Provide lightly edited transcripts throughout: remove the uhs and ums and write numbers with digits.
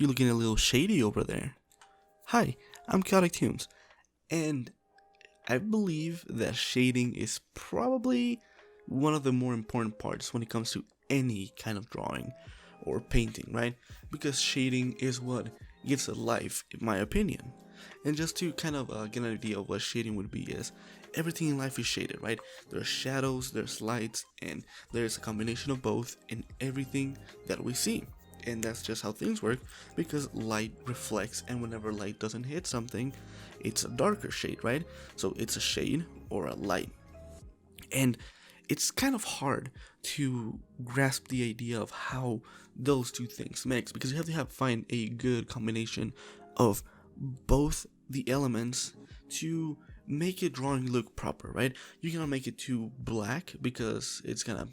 You're looking a little shady over there. Hi, I'm Chaotic Tunes, and I believe that shading is probably one of the more important parts when it comes to any kind of drawing or painting, right? Because shading is what gives it life, in my opinion. And just to kind of get an idea of what shading would be is, everything in life is shaded, right? There's shadows, there's lights, and there's a combination of both in everything that we see. And that's just how things work, because light reflects, and whenever light doesn't hit something, it's a darker shade, right? So it's a shade or a light. And it's kind of hard to grasp the idea of how those two things mix, because you have to find a good combination of both the elements to make a drawing look proper, right? You cannot make it too black because it's gonna,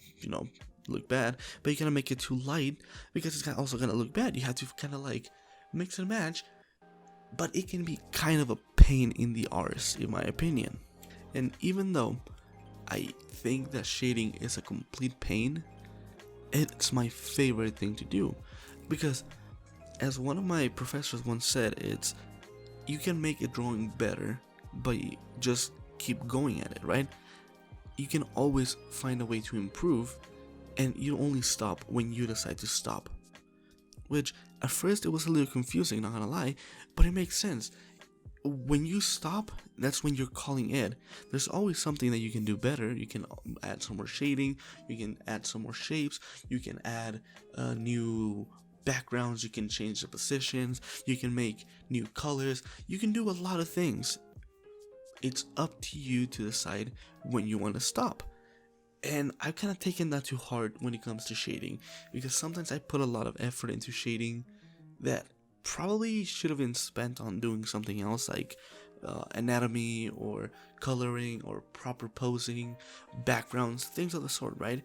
look bad, but you cannot make it too light because it's also gonna look bad. You have to kind of like mix and match, but it can be kind of a pain in the arse, in my opinion. And even though I think that shading is a complete pain, it's my favorite thing to do, because as one of my professors once said, it's you can make a drawing better by just keep going at it, right? You can always find a way to improve, and you only stop when you decide to stop. Which at first it was a little confusing, not gonna lie, but it makes sense. When you stop, that's when you're calling it. There's always something that you can do better. You can add some more shading, you can add some more shapes, you can add new backgrounds, you can change the positions, you can make new colors, you can do a lot of things. It's up to you to decide when you want to stop. And I've kind of taken that to heart when it comes to shading, because sometimes I put a lot of effort into shading that probably should have been spent on doing something else, like anatomy or coloring or proper posing, backgrounds, things of the sort, right?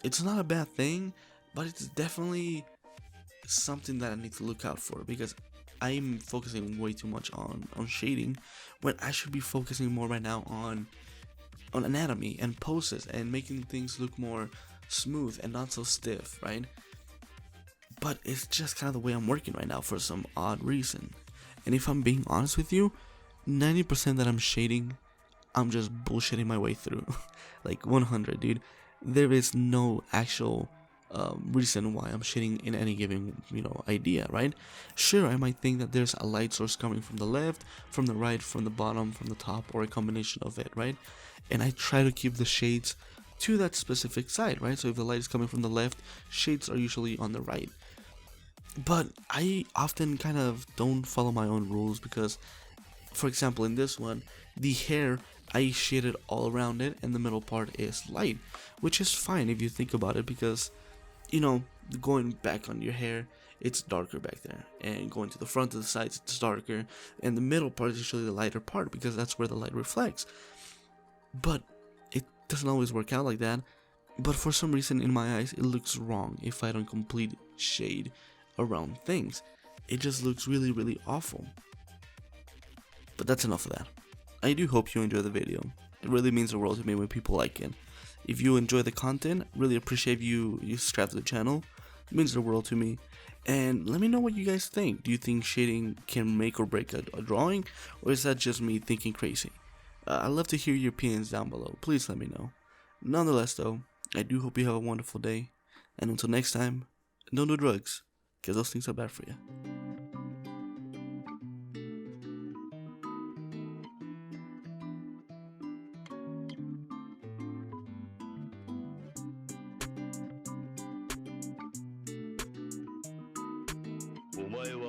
It's not a bad thing, but it's definitely something that I need to look out for, because I'm focusing way too much on shading when I should be focusing more right now on anatomy and poses and making things look more smooth and not so stiff, right? But it's just kind of the way I'm working right now for some odd reason. And if I'm being honest with you, 90% that I'm shading, I'm just bullshitting my way through. Like 100, dude. There is no actual reason why I'm shading in any given, idea, right? Sure, I might think that there's a light source coming from the left, from the right, from the bottom, from the top, or a combination of it, right? And I try to keep the shades to that specific side, right? So if the light is coming from the left, shades are usually on the right. But I often kind of don't follow my own rules, because, for example, in this one, the hair, I shaded all around it, and the middle part is light, which is fine if you think about it, because, going back on your hair, it's darker back there, and going to the front of the sides, it's darker, and the middle part is usually the lighter part, because that's where the light reflects. But it doesn't always work out like that. But for some reason, in my eyes, it looks wrong if I don't complete shade around things. It just looks really, really awful. But that's enough of that. I do hope you enjoy the video. It really means the world to me when people like it. If you enjoy the content, really appreciate you subscribe to the channel. It means the world to me. And let me know what you guys think. Do you think shading can make or break a drawing? Or is that just me thinking crazy? I'd love to hear your opinions down below. Please let me know. Nonetheless though, I do hope you have a wonderful day. And until next time, don't do drugs, because those things are bad for you. Omae